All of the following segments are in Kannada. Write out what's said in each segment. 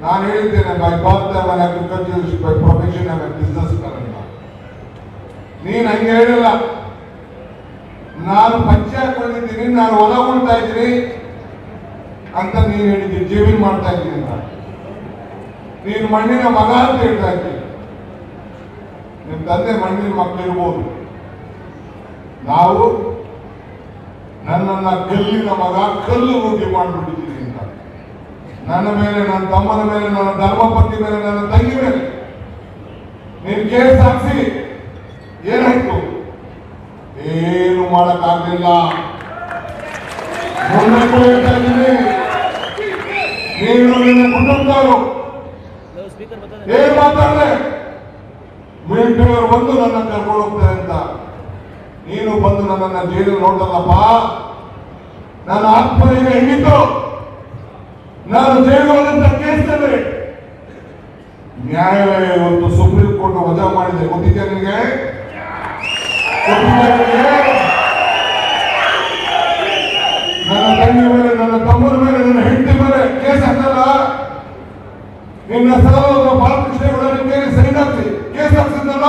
ನಾನು ಹೇಳಿದ್ದೇನೆ, by birth I agriculture, by profession I business man. ನೀನು ಹಂಗೆ ಹೇಳಿಲ್ಲ. ನಾನು ಪಂಚಾಯತ್ ಬಂದಿದ್ದೀನಿ, ನಾನು ಹೊಲ ಉಳ್ತಾ ಇದ್ದೀನಿ ಅಂತ ನೀನು ಹೇಳಿದ್ದೀನಿ, ಜಮೀನು ಮಾಡ್ತಾ ಇದ್ದೀನಿ ಅಂತ. ನೀನು ಮಣ್ಣಿನ ಮಗ ಅಂತ ಹೇಳ್ತಾ ಇದ್ದೀನಿ. ನಿಮ್ಮ ತಂದೆ ಮಣ್ಣಿನ ಮಕ್ಕಳಿರ್ಬೋದು, ನಾವು ನನ್ನನ್ನ ಕಲ್ಲಿನ ಮಗ, ಕಲ್ಲು ರೂಢಿ ಮಾಡಿಬಿಟ್ಟಿದ್ದೀನಿ ಅಂತ. ನನ್ನ ಮೇಲೆ, ನನ್ನ ತಮ್ಮನ ಮೇಲೆ, ನನ್ನ ಧರ್ಮಪತ್ನಿ ಮೇಲೆ, ನನ್ನ ತಂಗಿ ಮೇಲೆ ನೀನು ಕೇಸ್ ಹಾಕ್ಸಿ ಏನಾಯ್ತು? ಏನು ಮಾಡಕ್ಕಾಗಲಿಲ್ಲ. ಹೇಳ್ತಾ ಇದ್ದೀನಿ, ನೀನು ನಿನ್ನ ಕುಟುಂಬದವರು ಏನ್ ಮಾತಾಡದೆ ಮಿಲಿಟರಿಯವರು ಬಂದು ನನ್ನ ಕರ್ಕೊಂಡು ಹೋಗ್ತಾರೆ ಅಂತ ನೀನು ಬಂದು ನನ್ನನ್ನ ಜೈಲು ನೋಡಲ್ಲಪ್ಪ. ನನ್ನ ಆತ್ಮನಿಗೆ ಹೆಂಗಿತ್ತು? ನಾನು ಜೈಲು ಹೋದಂತ ಕೇಸ್ನಲ್ಲಿ ನ್ಯಾಯಾಲಯ ಇವತ್ತು ಸುಪ್ರೀಂ ಕೋರ್ಟ್ ವಜಾ ಮಾಡಿದೆ. ಗೊತ್ತಿದ್ಯಾ ನಿನಗೆ? ನನ್ನ ತಂಗಿ ಮೇಲೆ, ನನ್ನ ತಮ್ಮನ ಮೇಲೆ, ನನ್ನ ಹೆಂಡತಿ ಮೇಲೆ ಕೇಸ್ ಹಾಕಲ್ಲ. ನಿನ್ನ ಸಹೋದರ ಬಾಲಕೃಷ್ಣ ಕೇಳಿ ಸೈನ್ ಹಾಕಿ ಕೇಸ್ ಹಾಕ್ಸಿದ್ನಲ್ಲ,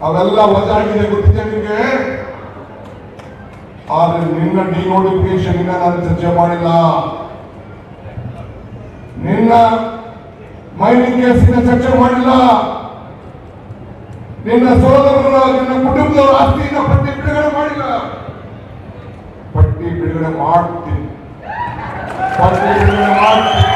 ಅವೆಲ್ಲ ವಜಾ ಆಗಿದೆ. ಗೊತ್ತಿದೆ ನಿಮಗೆ? ಆದ್ರೆ ನಿನ್ನ ಡಿನೋಟಿಫಿಕೇಶನ್ ಇಂದ ನಾನು ಚರ್ಚೆ ಮಾಡಿಲ್ಲ. ನಿನ್ನ ಮೈನಿಂಗ್ ಕೇಸಿನ ಚರ್ಚೆ ಮಾಡಿಲ್ಲ. ನಿನ್ನ ಸಹೋದರರ, ನಿನ್ನ ಕುಟುಂಬದವರ ಆಸ್ತಿಯಿಂದ ಪಟ್ಟಿ ಬಿಡುಗಡೆ ಮಾಡಿಲ್ಲ. ಪಟ್ಟಿ ಬಿಡುಗಡೆ ಮಾಡ್ತೀನಿ, ಪಟ್ಟಿ ಬಿಡುಗಡೆ ಮಾಡ್ತೀನಿ.